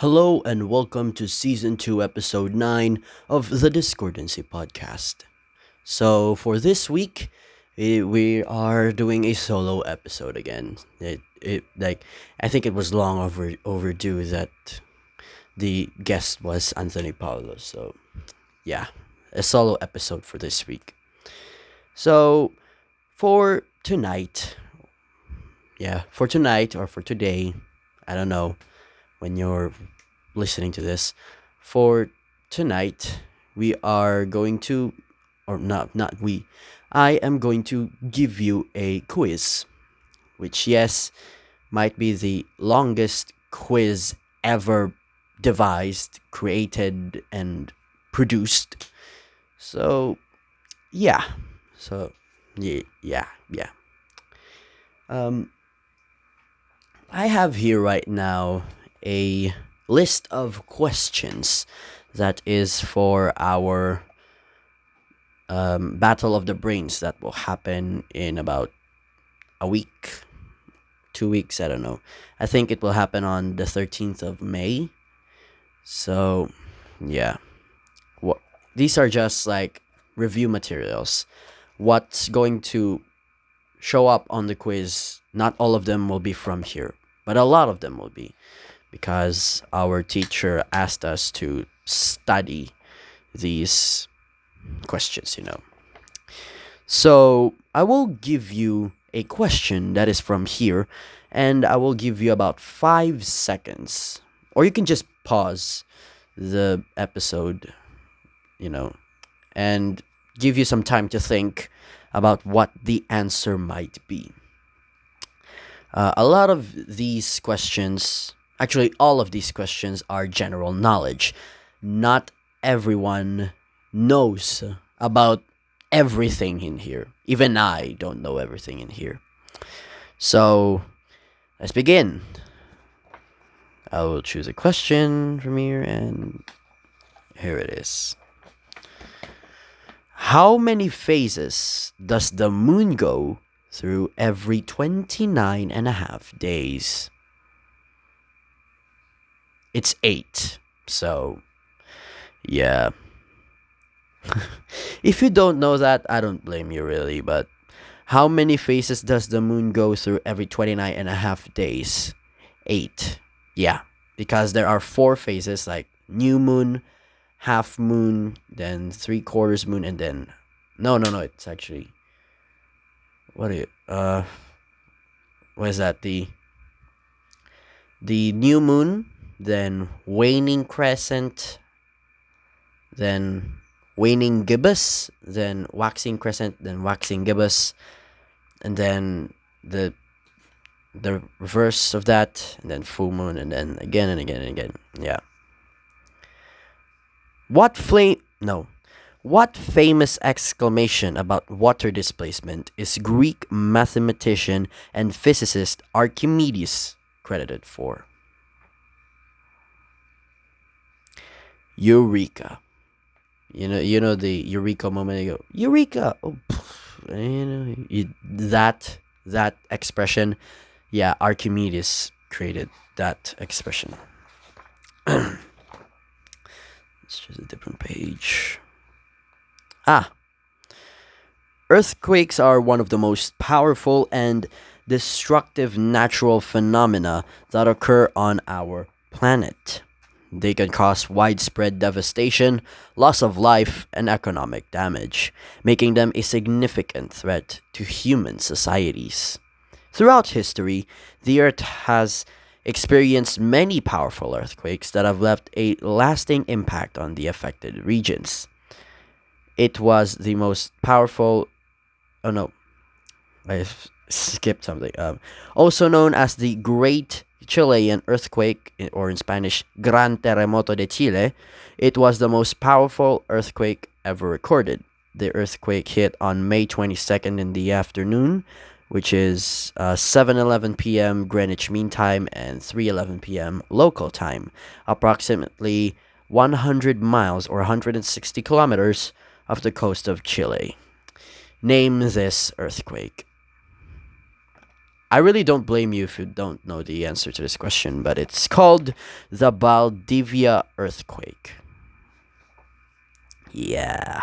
Hello and welcome to Season 2, Episode 9 of the Discordancy Podcast. So, for this week, we are doing a solo episode again. I think it was long overdue that the guest was Anthony Paulo. So, yeah, a solo episode for this week. So, for tonight, for tonight or for today, I don't know when you're listening to this. For tonight, we are going to, or not we, I am going to give you a quiz, which, yes, might be the longest quiz ever devised, created, and produced. So, yeah. So, yeah. Um, I have here right now a list of questions that is for our Battle of the Brains that will happen in about a week, 2 weeks, I don't know. I think it will happen on the 13th of May. So, yeah. What These are just like review materials. What's going to show up on the quiz, not all of them will be from here, but a lot of them will be because our teacher asked us to study these questions. So I will give you a question that is from here, and I will give you about 5 seconds, or you can just pause the episode, and give you some time to think about what the answer might be. A lot of these questions, actually, all of these questions are general knowledge. Not everyone knows about everything in here. Even I don't know everything in here. So, let's begin. I will choose a question from here, and here it is. How many phases does the moon go through every 29 and a half days? It's 8. So, yeah. If you don't know that, I don't blame you really, but how many phases does the moon go through every 29 and a half days? 8. Yeah, because there are 4 phases like new moon, half moon, then 3/4 moon, and then no, it's actually what are you what is that? The new moon, then waning crescent, then waning gibbous, then waxing crescent, then waxing gibbous, and then the reverse of that, and then full moon, and then again and again and again. Yeah. What flame? No. What famous exclamation about water displacement is Greek mathematician and physicist Archimedes credited for? Eureka. You know the eureka moment. You go eureka. Oh, that expression. Yeah, Archimedes created that expression. Let's choose a different page. Earthquakes are one of the most powerful and destructive natural phenomena that occur on our planet. They can cause widespread devastation, loss of life, and economic damage, making them a significant threat to human societies. Throughout history, the Earth has experienced many powerful earthquakes that have left a lasting impact on the affected regions. It was the most powerful. Oh no, I skipped something. Also known as the Great Chilean Earthquake, or in Spanish, Gran Terremoto de Chile, it was the most powerful earthquake ever recorded. The earthquake hit on May 22nd in the afternoon, which is 7:11 p.m. Greenwich Mean Time and 3:11 p.m. local time, approximately 100 miles or 160 kilometers off the coast of Chile. Name this earthquake. I really don't blame you if you don't know the answer to this question, but it's called the Valdivia earthquake. Yeah.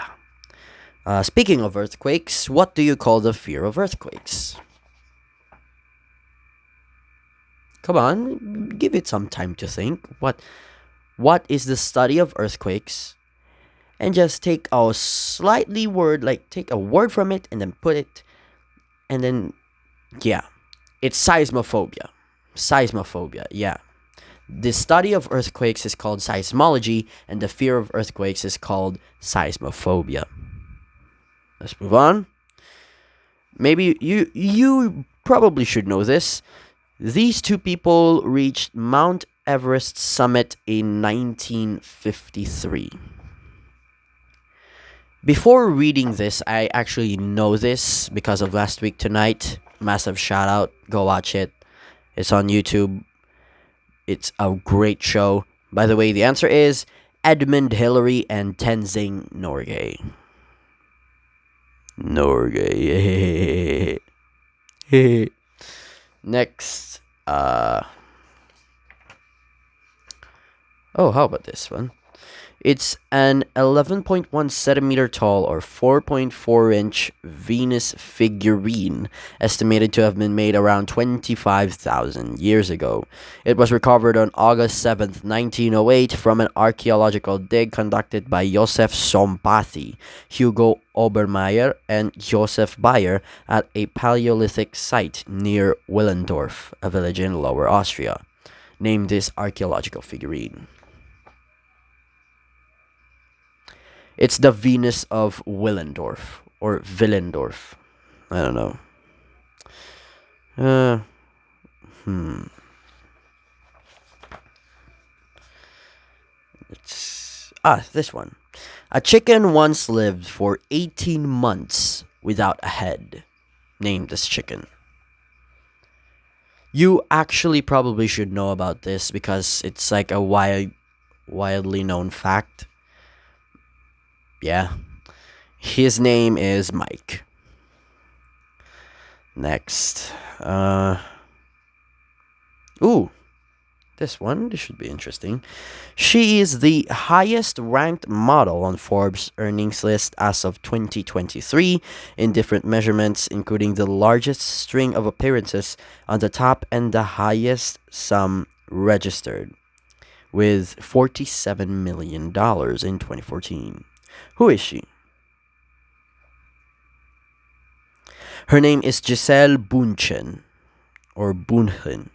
Speaking of earthquakes, what do you call the fear of earthquakes? Come on, give it some time to think. What is the study of earthquakes? And just take a slightly word, like take a word from it and then put it, and then yeah, it's seismophobia. Seismophobia, yeah. The study of earthquakes is called seismology, and the fear of earthquakes is called seismophobia. Let's move on. Maybe you probably should know this. These two people reached Mount Everest summit in 1953. Before reading this, I actually know this because of Last Week Tonight. Massive shout out. Go watch it. It's on YouTube. It's a great show. By the way, the answer is Edmund Hillary and Tenzing Norgay. Norgay. Next. Oh, how about this one? It's an 11.1 centimeter tall or 4.4-inch Venus figurine, estimated to have been made around 25,000 years ago. It was recovered on August 7th, 1908 from an archaeological dig conducted by Josef Sompathy, Hugo Obermeier, and Josef Bayer at a Paleolithic site near Willendorf, a village in Lower Austria. Name this archaeological figurine. It's the Venus of Willendorf or Willendorf. I don't know. This one. A chicken once lived for 18 months without a head. Name this chicken. You actually probably should know about this because it's like a widely known fact. Yeah. His name is Mike. Next. This should be interesting. She is the highest ranked model on Forbes earnings list as of 2023 in different measurements, including the largest string of appearances on the top and the highest sum registered, with $47 million in 2014. Who is she? Her name is Giselle Bunchen, or Bunchen.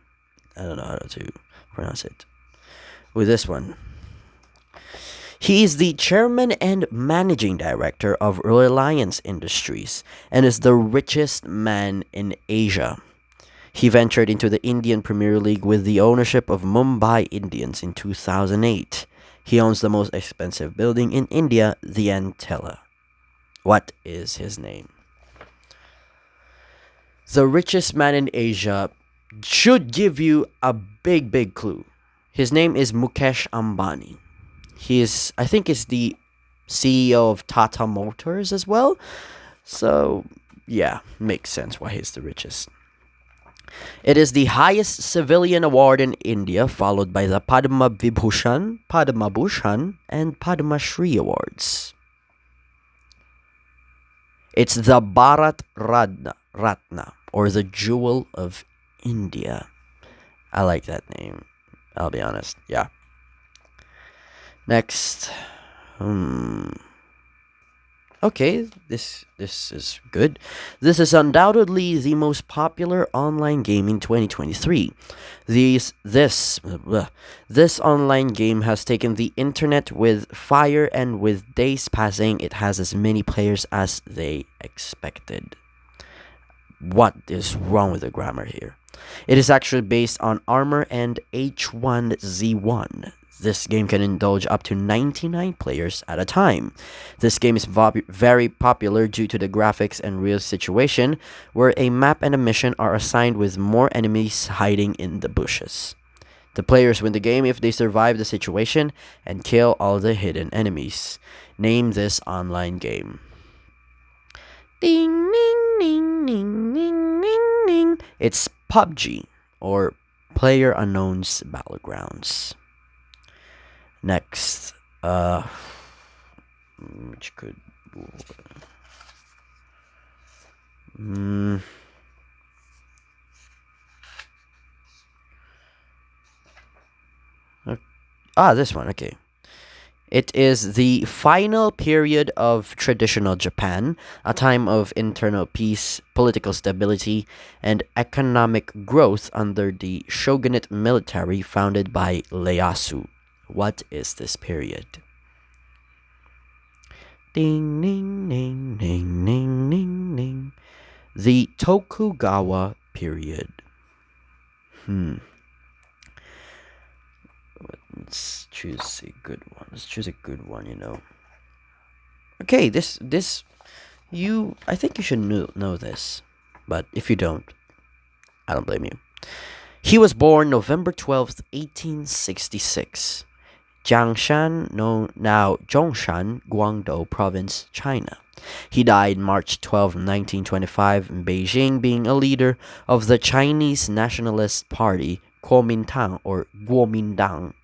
I don't know how to pronounce it. With this one. He is the chairman and managing director of Reliance Industries and is the richest man in Asia. He ventured into the Indian Premier League with the ownership of Mumbai Indians in 2008. He owns the most expensive building in India, the Antella. What is his name? The richest man in Asia should give you a big clue. His name is Mukesh Ambani. I think is the CEO of Tata Motors as well. So, yeah, makes sense why he's the richest. It is the highest civilian award in India, followed by the Padma Vibhushan, Padma Bhushan, and Padma Shri awards. It's the Bharat Ratna, or the Jewel of India. I like that name, I'll be honest. Yeah. Next. Okay, this is good. This is undoubtedly the most popular online game in 2023. This online game has taken the internet with fire, and with days passing, it has as many players as they expected. What is wrong with the grammar here? It is actually based on Armor and H1Z1. This game can indulge up to 99 players at a time. This game is very popular due to the graphics and real situation, where a map and a mission are assigned with more enemies hiding in the bushes. The players win the game if they survive the situation and kill all the hidden enemies. Name this online game. Ding, ding, ding, ding, ding, ding, ding. It's PUBG, or Player Unknown's Battlegrounds. Next, which could. Mm, this one. Okay. It is the final period of traditional Japan, a time of internal peace, political stability, and economic growth under the shogunate military founded by Ieyasu. What is this period? Ding, ding, ding, ding, ding, ding, ding. The Tokugawa period. Let's choose a good one. Let's choose a good one. Okay, this I think you should know this, but if you don't, I don't blame you. He was born November 12th, 1866, Jiangshan, no, now Zhongshan, Guangdong Province, China. He died March 12, 1925, in Beijing, being a leader of the Chinese Nationalist Party, Kuomintang or Kuomintang.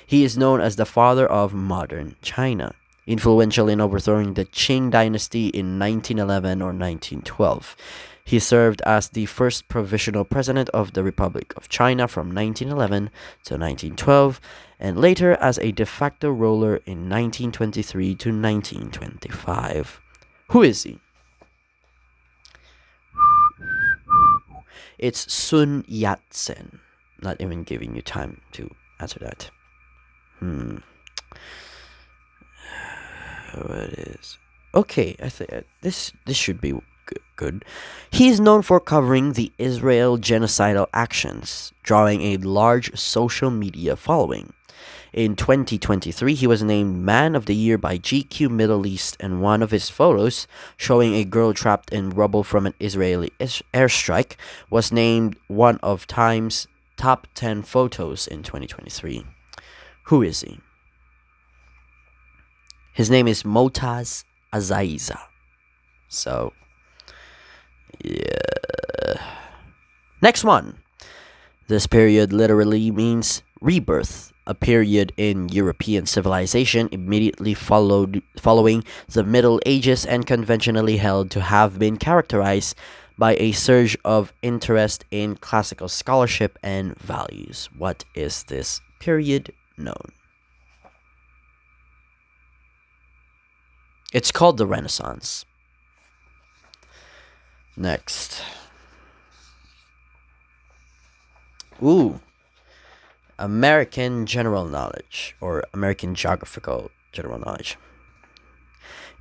He is known as the father of modern China, influential in overthrowing the Qing dynasty in 1911 or 1912. He served as the first provisional president of the Republic of China from 1911 to 1912, and later as a de facto ruler in 1923 to 1925. Who is he? It's Sun Yat-sen. Not even giving you time to answer that. What is? Okay, I think this should be good. He is known for covering the Israel genocidal actions, drawing a large social media following. In 2023, he was named Man of the Year by GQ Middle East, and one of his photos, showing a girl trapped in rubble from an Israeli airstrike, was named one of Time's top 10 photos in 2023. Who is he? His name is Motaz Azaiza. So, yeah. Next one. This period literally means rebirth, a period in European civilization immediately following the Middle Ages and conventionally held to have been characterized by a surge of interest in classical scholarship and values. What is this period known? It's called the Renaissance. Next. American general knowledge, or American geographical general knowledge.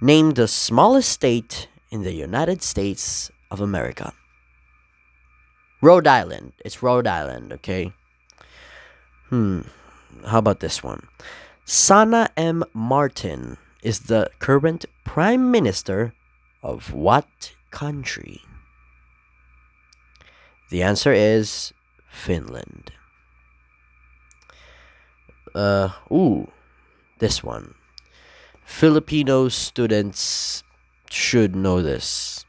Name the smallest state in the United States of America. Rhode Island. It's Rhode Island, okay? How about this one? Sana M. Martin is the current Prime Minister of what country? The answer is Finland. This one. Filipino students should know this.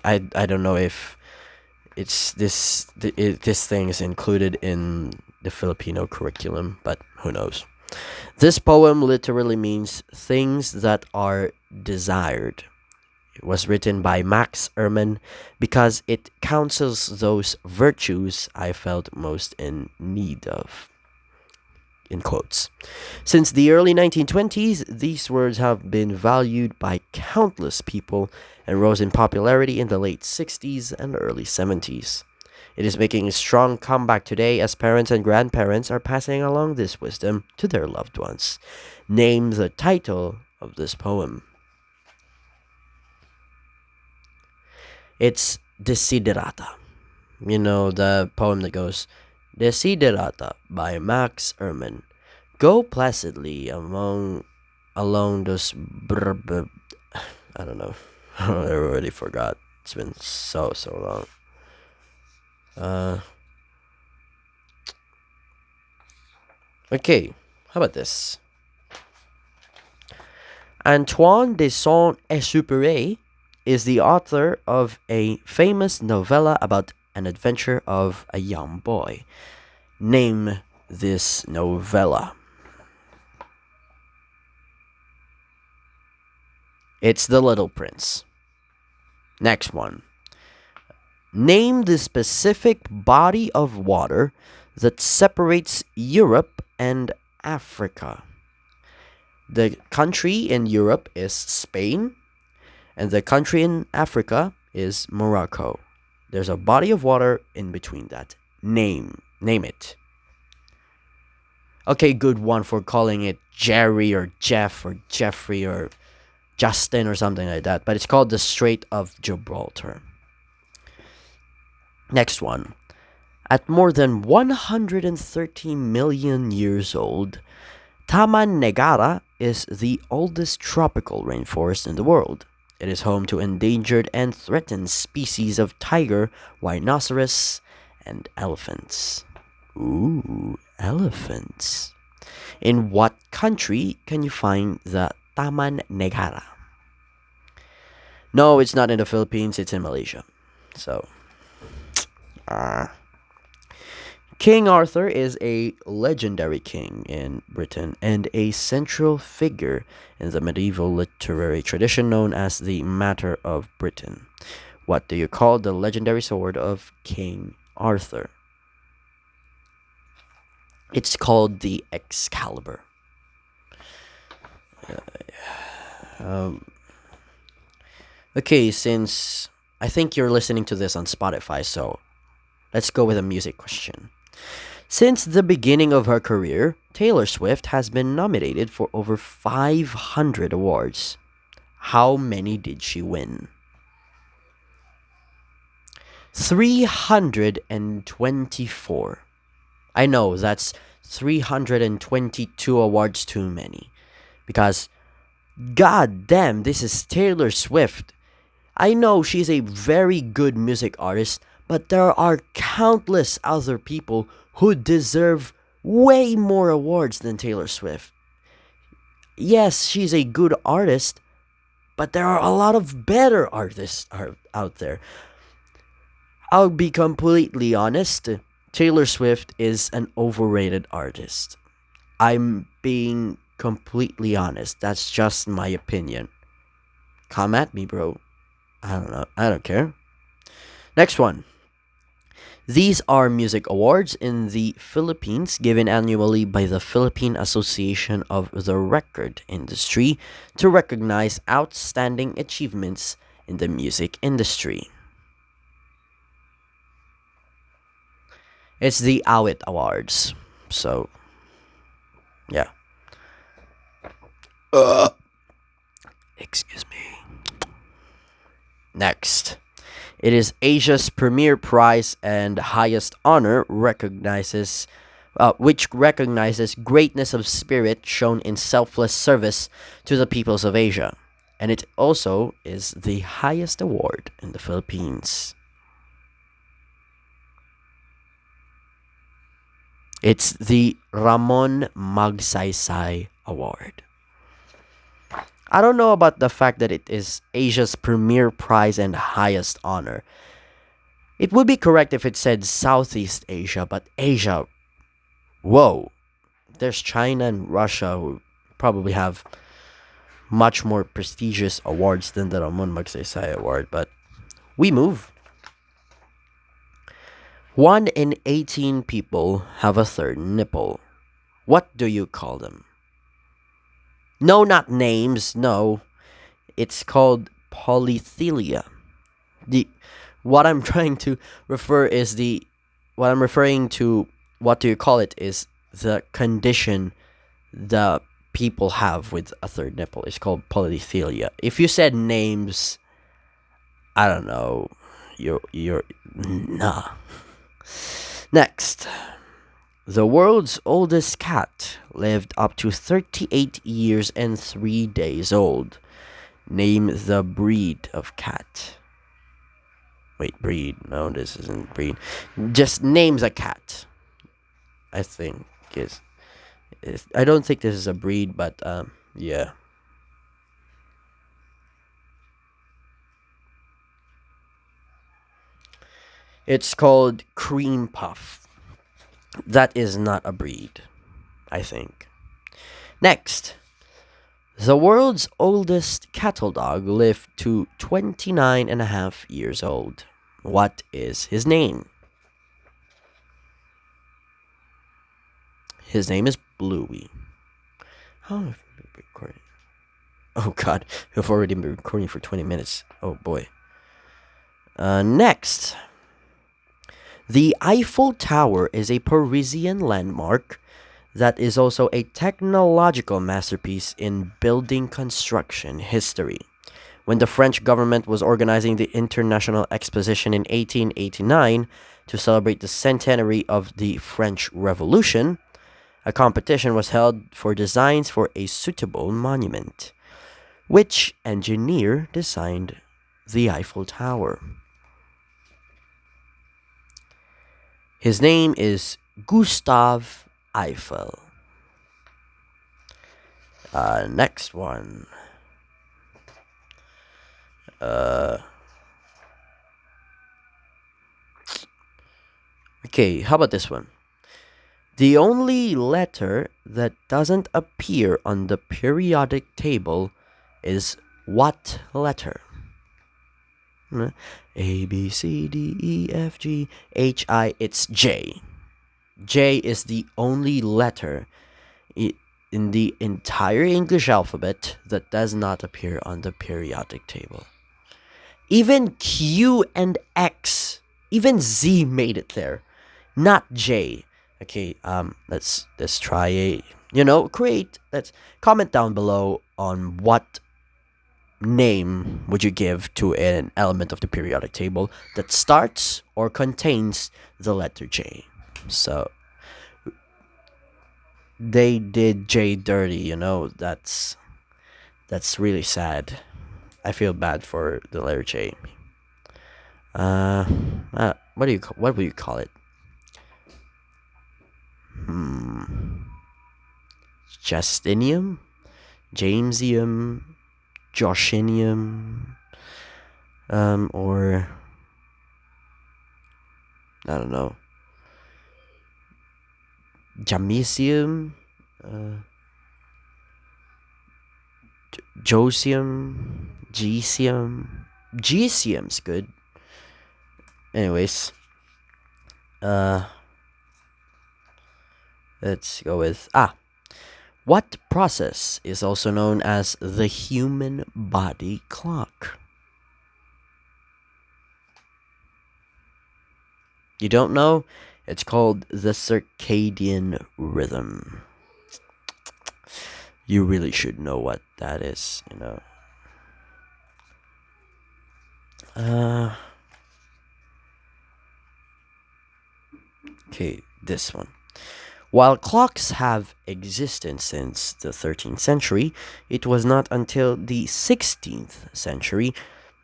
I don't know if this thing is included in the Filipino curriculum, but who knows. This poem literally means things that are desired. It was written by Max Ehrmann because it counsels those virtues I felt most in need of. In quotes. Since the early 1920s, these words have been valued by countless people and rose in popularity in the late 60s and early 70s. It is making a strong comeback today as parents and grandparents are passing along this wisdom to their loved ones. Name the title of this poem. It's Desiderata. You know, the poem that goes, Desiderata by Max Ehrmann. Go placidly along those I don't know. I already forgot. It's been so long. Okay, how about this? Antoine de Saint-Exupéry is the author of a famous novella about an adventure of a young boy. Name this novella. It's The Little Prince. Next one. Name the specific body of water that separates Europe and Africa. The country in Europe is Spain, and the country in Africa is Morocco. There's a body of water in between that. Name it. Okay, good one for calling it Jerry or Jeff or Jeffrey or Justin or something like that. But it's called the Strait of Gibraltar. Next one. At more than 130 million years old, Taman Negara is the oldest tropical rainforest in the world. It is home to endangered and threatened species of tiger, rhinoceros, and elephants. Ooh, elephants. In what country can you find the Taman Negara? No, it's not in the Philippines, it's in Malaysia. So, King Arthur is a legendary king in Britain and a central figure in the medieval literary tradition known as the Matter of Britain. What do you call the legendary sword of King Arthur? It's called the Excalibur. Okay, since I think you're listening to this on Spotify, so let's go with a music question. Since the beginning of her career, Taylor Swift has been nominated for over 500 awards. How many did she win? 324. I know that's 322 awards too many. Because, god damn, this is Taylor Swift. I know she's a very good music artist, but there are countless other people who deserve way more awards than Taylor Swift. Yes, she's a good artist, but there are a lot of better artists out there. I'll be completely honest. Taylor Swift is an overrated artist. I'm being completely honest. That's just my opinion. Come at me, bro. I don't know. I don't care. Next one. These are music awards in the Philippines given annually by the Philippine Association of the Record Industry to recognize outstanding achievements in the music industry. It's the Awit Awards. So, yeah. Excuse me. Next. It is Asia's premier prize and highest honor which recognizes greatness of spirit shown in selfless service to the peoples of Asia. And it also is the highest award in the Philippines. It's the Ramon Magsaysay Award. I don't know about the fact that it is Asia's premier prize and highest honor. It would be correct if it said Southeast Asia, but Asia, whoa. There's China and Russia who probably have much more prestigious awards than the Ramon Magsaysay Award, but we move. 1 in 18 people have a third nipple. What do you call them? No, not names. No, it's called polythelia. What I'm trying to refer is what I'm referring to. What do you call it? Is the condition the people have with a third nipple. It's called polythelia. If you said names, I don't know. You're nah. Next. The world's oldest cat lived up to 38 years and 3 days old. Name the breed of cat. Wait, breed. No, this isn't breed. Just names a cat. I think is. I don't think this is a breed, but yeah. It's called cream puff. That is not a breed, I think. Next, the world's oldest cattle dog lived to 29 and a half years old. What is his name? His name is Bluey. How have we been recording? Oh god, we've already been recording for 20 minutes. Oh boy. Next, the Eiffel Tower is a Parisian landmark that is also a technological masterpiece in building construction history. When the French government was organizing the International Exposition in 1889 to celebrate the centenary of the French Revolution, a competition was held for designs for a suitable monument. Which engineer designed the Eiffel Tower? His name is Gustave Eiffel. Next one. Okay, how about this one? The only letter that doesn't appear on the periodic table is what letter? A, B, C, D, E, F, G, H, I. It's J. J is the only letter in the entire English alphabet that does not appear on the periodic table. Even Q and X, even Z made it there, not J. Okay, let's try let's comment down below on what name would you give to an element of the periodic table that starts or contains the letter J. So they did J dirty, that's really sad. I feel bad for the letter J. What would you call it? Justinium, Jamesium, Joshinium, or I don't know, Jamesium, Josium, Gesium. Gesium's good. Anyways, let's go with what process is also known as the human body clock? You don't know? It's called the circadian rhythm. You really should know what that is, Okay, this one. While clocks have existed since the 13th century, it was not until the 16th century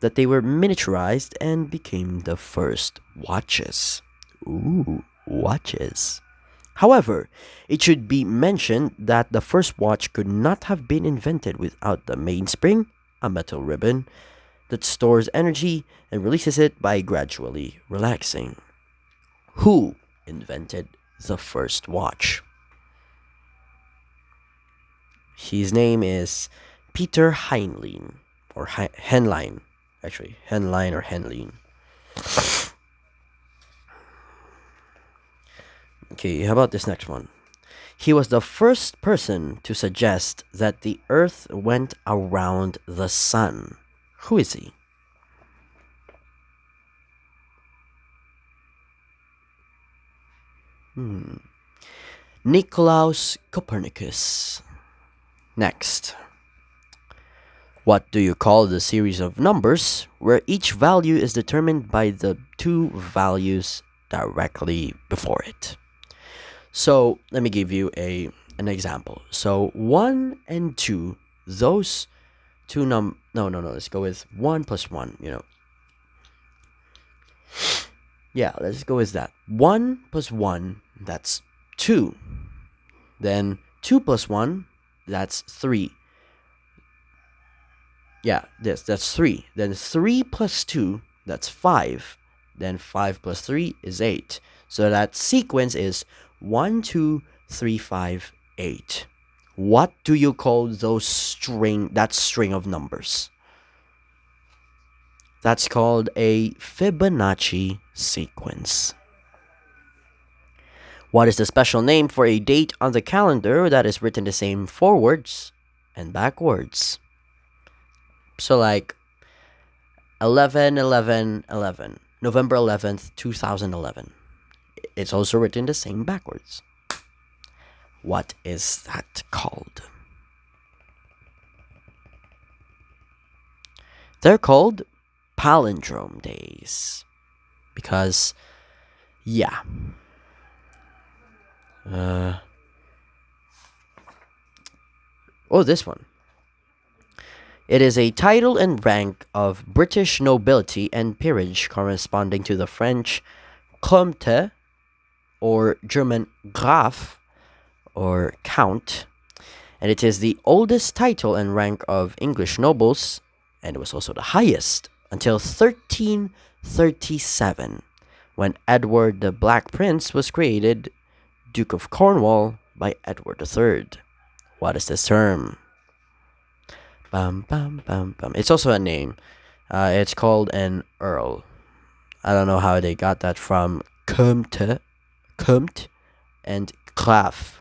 that they were miniaturized and became the first watches. Ooh, watches. However, it should be mentioned that the first watch could not have been invented without the mainspring, a metal ribbon, that stores energy and releases it by gradually relaxing. Who invented the first watch? His name is Peter Heinlein, or Henlein, actually. Henlein or Henlein. Okay, how about this next one? He was the first person to suggest that the Earth went around the Sun. Who is he? Nicolaus Copernicus. Next. What do you call the series of numbers where each value is determined by the two values directly before it? So let me give you an example. So 1 and 2, those two no, let's go with 1 plus 1, Yeah, let's go with that. 1 plus 1, that's 2. Then 2 plus 1, that's 3. Yeah, that's 3. Then 3 plus 2, that's 5. Then 5 plus 3 is 8. So that sequence is 1, 2, 3, 5, 8. What do you call that string of numbers? That's called a Fibonacci sequence. What is the special name for a date on the calendar that is written the same forwards and backwards? So like 11 11 11, November 11th, 2011. It's also written the same backwards. What is that called? They're called palindrome days. Because, yeah. This one. It is a title and rank of British nobility and peerage corresponding to the French Comte or German Graf or Count, and it is the oldest title and rank of English nobles, and it was also the highest until 1337, when Edward the Black Prince was created Duke of Cornwall by Edward III. What is this term? Bum, bum, bum, bum. It's also a name. It's called an earl. I don't know how they got that from Comte, and Graf.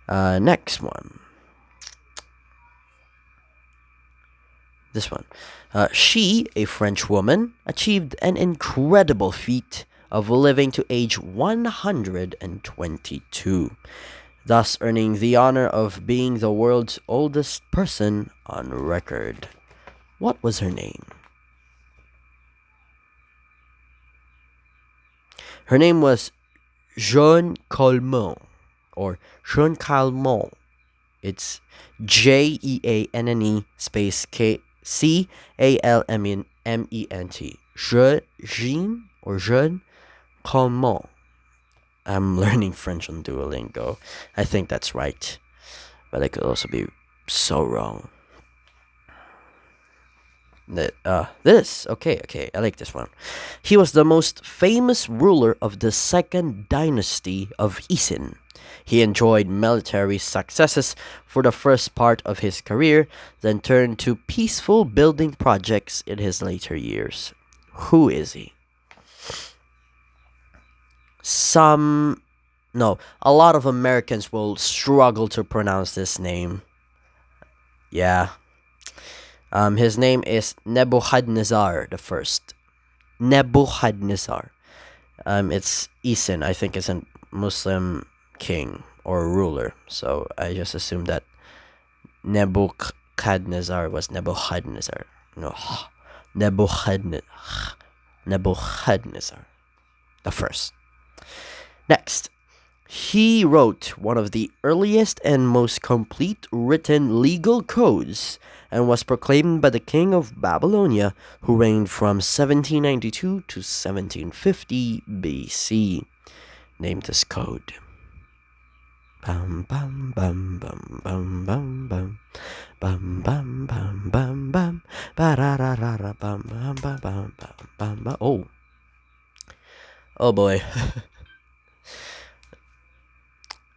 Next one. This one. She, a French woman, achieved an incredible feat of living to age 122, thus earning the honor of being the world's oldest person on record. What was her name? Her name was Jeanne Calment, or Jeanne Calment. It's Jeanne space Calment. Jeanne or Jeanne Calment. I'm learning French on Duolingo. I think that's right, but I could also be so wrong. Okay, I like this one. He was the most famous ruler of the second dynasty of Isin. He enjoyed military successes for the first part of his career, then turned to peaceful building projects in his later years. Who is he? A lot of Americans will struggle to pronounce this name. Yeah. His name is Nebuchadnezzar the First. Nebuchadnezzar. It's Isin. I think it's a Muslim king or ruler. So I just assumed that Nebuchadnezzar was Nebuchadnezzar. No, Nebuchadnezzar the First. Next, he wrote one of the earliest and most complete written legal codes and was proclaimed by the king of Babylonia, who reigned from 1792 to 1750 BC. Name this code. Bum bum bum bum bum bum bum bum bum bum bum bum ba-da-da-da-da, bum bum bum bum bum bum. Oh boy.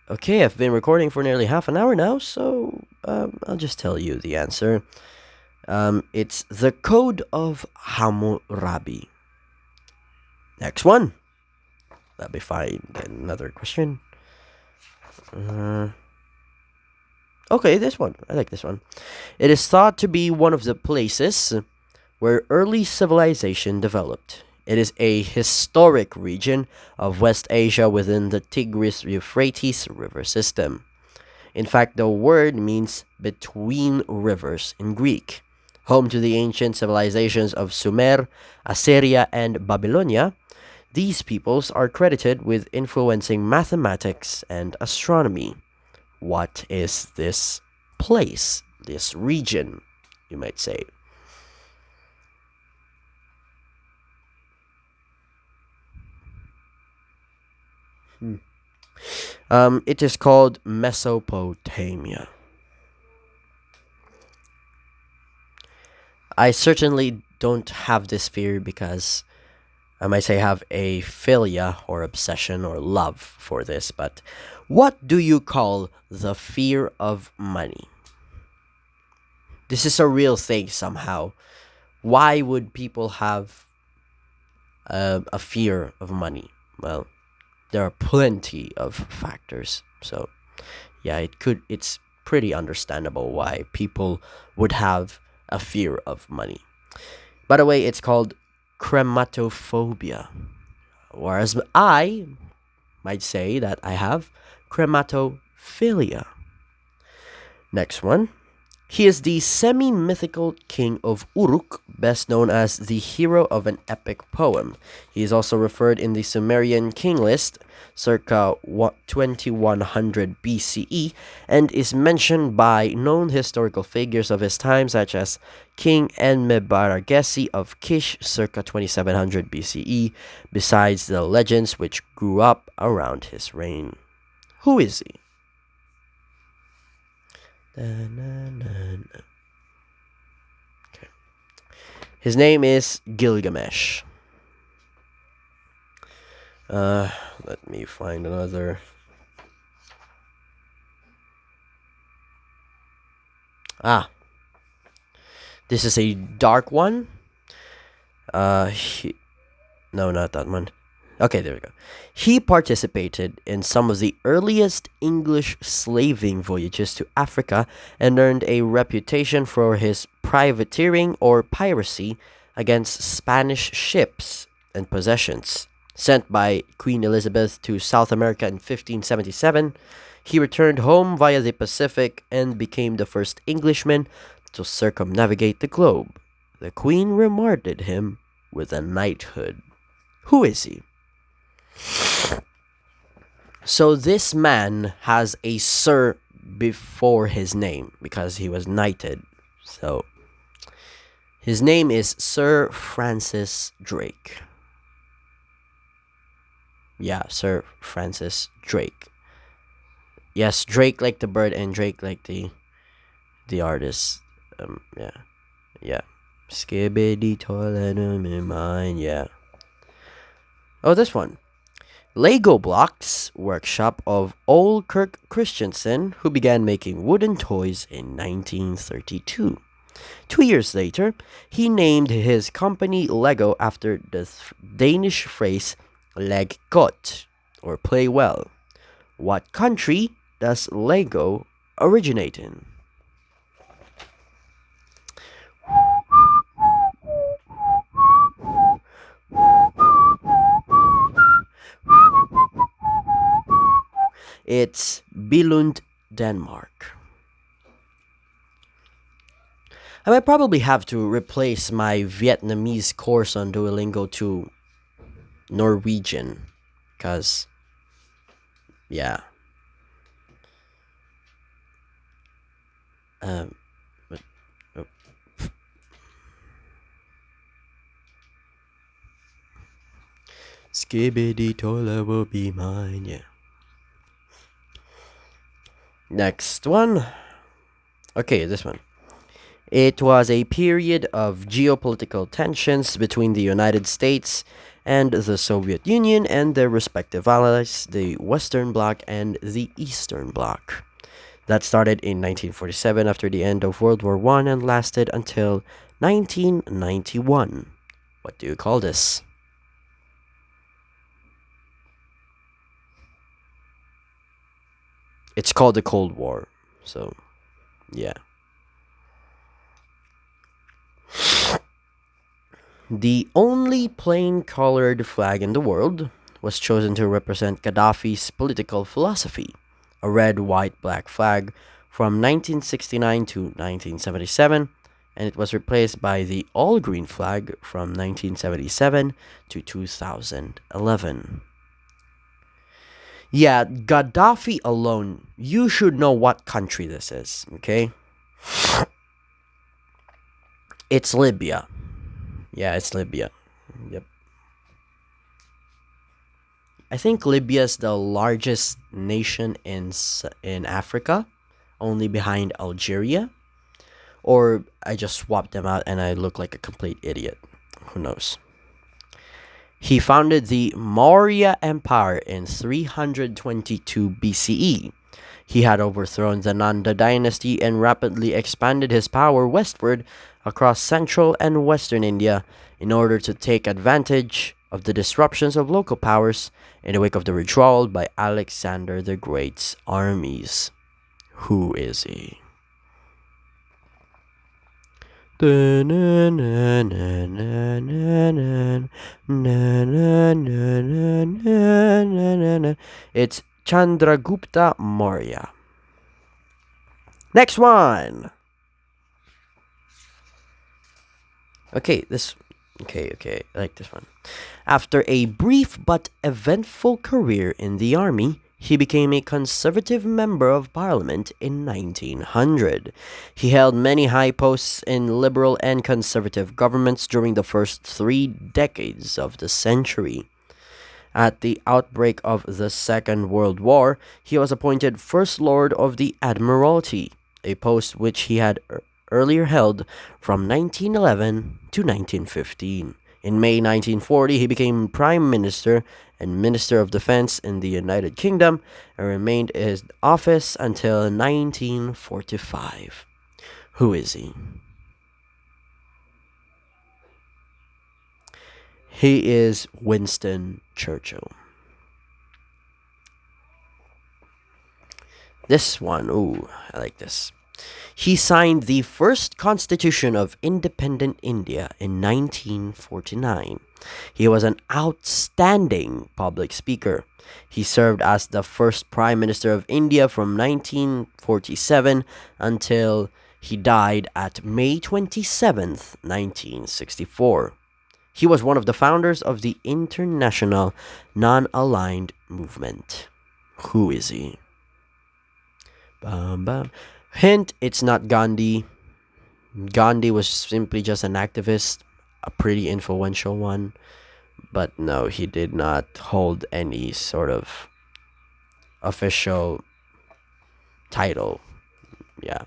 Okay, I've been recording for nearly half an hour now, so I'll just tell you the answer. It's the Code of Hammurabi. Next one. Let me find another question. Okay, this one. I like this one. It is thought to be one of the places where early civilization developed. It is a historic region of West Asia within the Tigris-Euphrates river system. In fact, the word means between rivers in Greek. Home to the ancient civilizations of Sumer, Assyria, and Babylonia, these peoples are credited with influencing mathematics and astronomy. What is this place, this region, you might say? It is called Mesopotamia. I certainly don't have this fear because I might say have a philia or obsession or love for this, but what do you call the fear of money? This is a real thing somehow. Why would people have a fear of money? Well, there are plenty of factors. So, yeah, it's pretty understandable why people would have a fear of money. By the way, it's called chrematophobia. Whereas I might say that I have crematophilia. Next one. He is the semi-mythical king of Uruk, best known as the hero of an epic poem. He is also referred in the Sumerian king list, circa 2100 BCE, and is mentioned by known historical figures of his time, such as King Enmebaragesi of Kish, circa 2700 BCE, besides the legends which grew up around his reign. Who is he? Okay. His name is Gilgamesh. Let me find another. This is a dark one. No, not that one. Okay, there we go. He participated in some of the earliest English slaving voyages to Africa and earned a reputation for his privateering or piracy against Spanish ships and possessions. Sent by Queen Elizabeth to South America in 1577, he returned home via the Pacific and became the first Englishman to circumnavigate the globe. The Queen rewarded him with a knighthood. Who is he? So this man has a Sir before his name because he was knighted. So his name is Sir Francis Drake. Yeah, Sir Francis Drake. Yes, Drake like the bird and Drake like the artist. Yeah. Skibbity toilet in mine. Yeah. Oh, this one. Lego Blocks workshop of Ole Kirk Christensen, who began making wooden toys in 1932. 2 years later, he named his company Lego after the Danish phrase "leg godt," or play well. What country does Lego originate in? It's Billund, Denmark. I might probably have to replace my Vietnamese course on Duolingo to Norwegian, because, yeah. But, oh. Skibbity toilet will be mine, yeah. Next one. Okay, this one. It was a period of geopolitical tensions between the United States and the Soviet Union and their respective allies, the Western Bloc and the Eastern Bloc. That started in 1947 after the end of World War I and lasted until 1991. What do you call this? It's called the Cold War. So, yeah. The only plain-colored flag in the world was chosen to represent Gaddafi's political philosophy, a red, white, black flag from 1969 to 1977, and it was replaced by the all-green flag from 1977 to 2011. Yeah, Gaddafi alone, you should know what country this is, okay? It's Libya. Yeah, it's Libya. Yep. I think Libya is the largest nation in Africa, only behind Algeria. Or I just swapped them out and I look like a complete idiot. Who knows? He founded the Maurya Empire in 322 BCE. He had overthrown the Nanda dynasty and rapidly expanded his power westward across central and western India in order to take advantage of the disruptions of local powers in the wake of the withdrawal by Alexander the Great's armies. Who is he? It's Chandragupta Maurya. Next one. Okay, I like this one. After a brief but eventful career in the army, he became a conservative member of parliament in 1900. He held many high posts in liberal and conservative governments during the first 3 decades of the century. At the outbreak of the Second World War, he was appointed First Lord of the Admiralty, a post which he had earlier held from 1911 to 1915. In May 1940, he became Prime Minister and Minister of Defense in the United Kingdom and remained in his office until 1945. Who is he? He is Winston Churchill. This one, ooh, I like this. He signed the first Constitution of Independent India in 1949. He was an outstanding public speaker. He served as the first Prime Minister of India from 1947 until he died at May 27th, 1964. He was one of the founders of the International Non-Aligned Movement. Who is he? Bam, bam. Hint, it's not Gandhi. Gandhi was simply just an activist, a pretty influential one. But no, he did not hold any sort of official title. Yeah.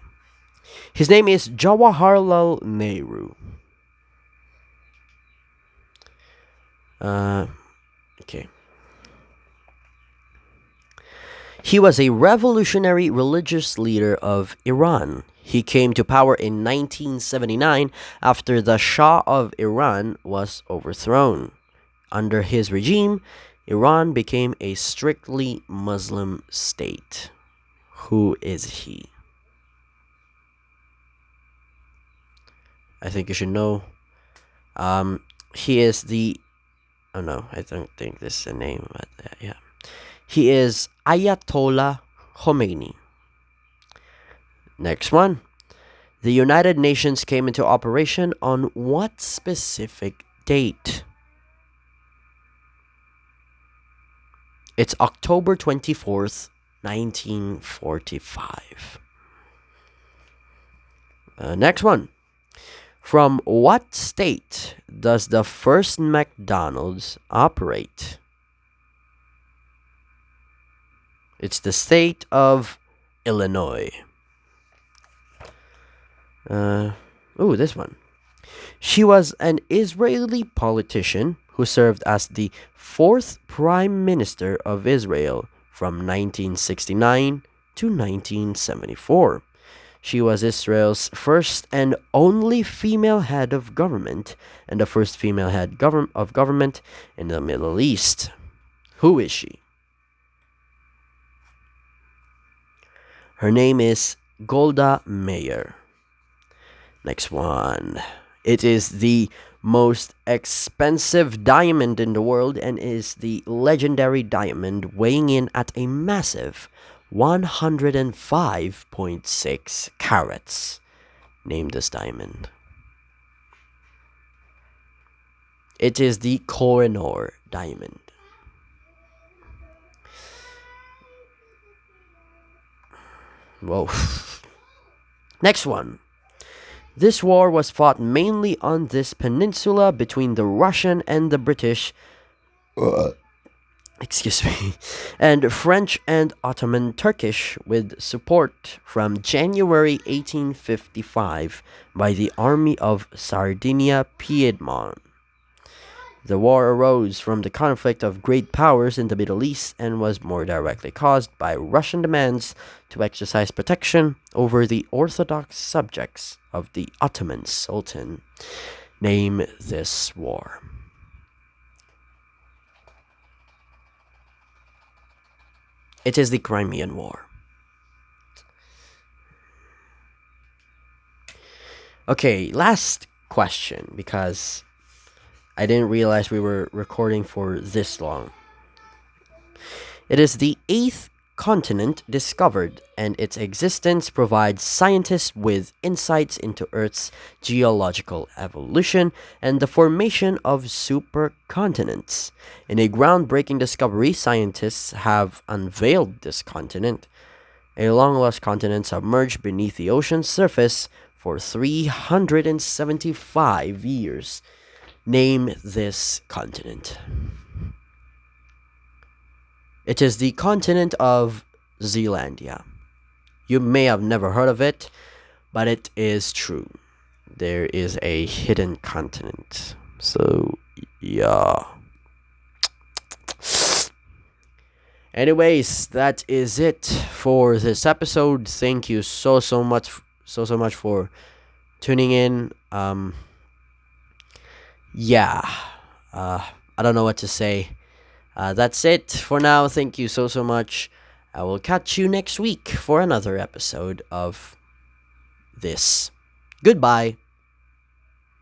His name is Jawaharlal Nehru. Okay. He was a revolutionary religious leader of Iran. He came to power in 1979 after the Shah of Iran was overthrown. Under his regime, Iran became a strictly Muslim state. Who is he? I think you should know. He is the... Oh no, I don't think this is a name, but yeah. He is Ayatollah Khomeini. Next one. The United Nations came into operation on what specific date? It's October 24th, 1945. Next one. From what state does the first McDonald's operate? It's the state of Illinois. This one. She was an Israeli politician who served as the 4th Prime Minister of Israel from 1969 to 1974. She was Israel's first and only female head of government and the first female head of government in the Middle East. Who is she? Her name is Golda Meir. Next one. It is the most expensive diamond in the world and is the legendary diamond weighing in at a massive 105.6 carats. Name this diamond. It is the Koh-i-Noor diamond. Whoa. Next one. This war was fought mainly on this peninsula between the Russian and the British, and French and Ottoman Turkish with support from January 1855 by the Army of Sardinia Piedmont. The war arose from the conflict of great powers in the Middle East and was more directly caused by Russian demands to exercise protection over the Orthodox subjects of the Ottoman Sultan. Name this war. It is the Crimean War. Okay, last question, because I didn't realize we were recording for this long. It is the eighth continent discovered, and its existence provides scientists with insights into Earth's geological evolution and the formation of supercontinents. In a groundbreaking discovery, scientists have unveiled this continent, a long lost continent submerged beneath the ocean's surface for 375 years. Name this continent. It is the continent of Zealandia. You may have never heard of it, but it is true. There is a hidden continent. So, yeah. Anyways, that is it for this episode. Thank you so much for tuning in. I don't know what to say. That's it for now. Thank you so much. I will catch you next week for another episode of this. Goodbye.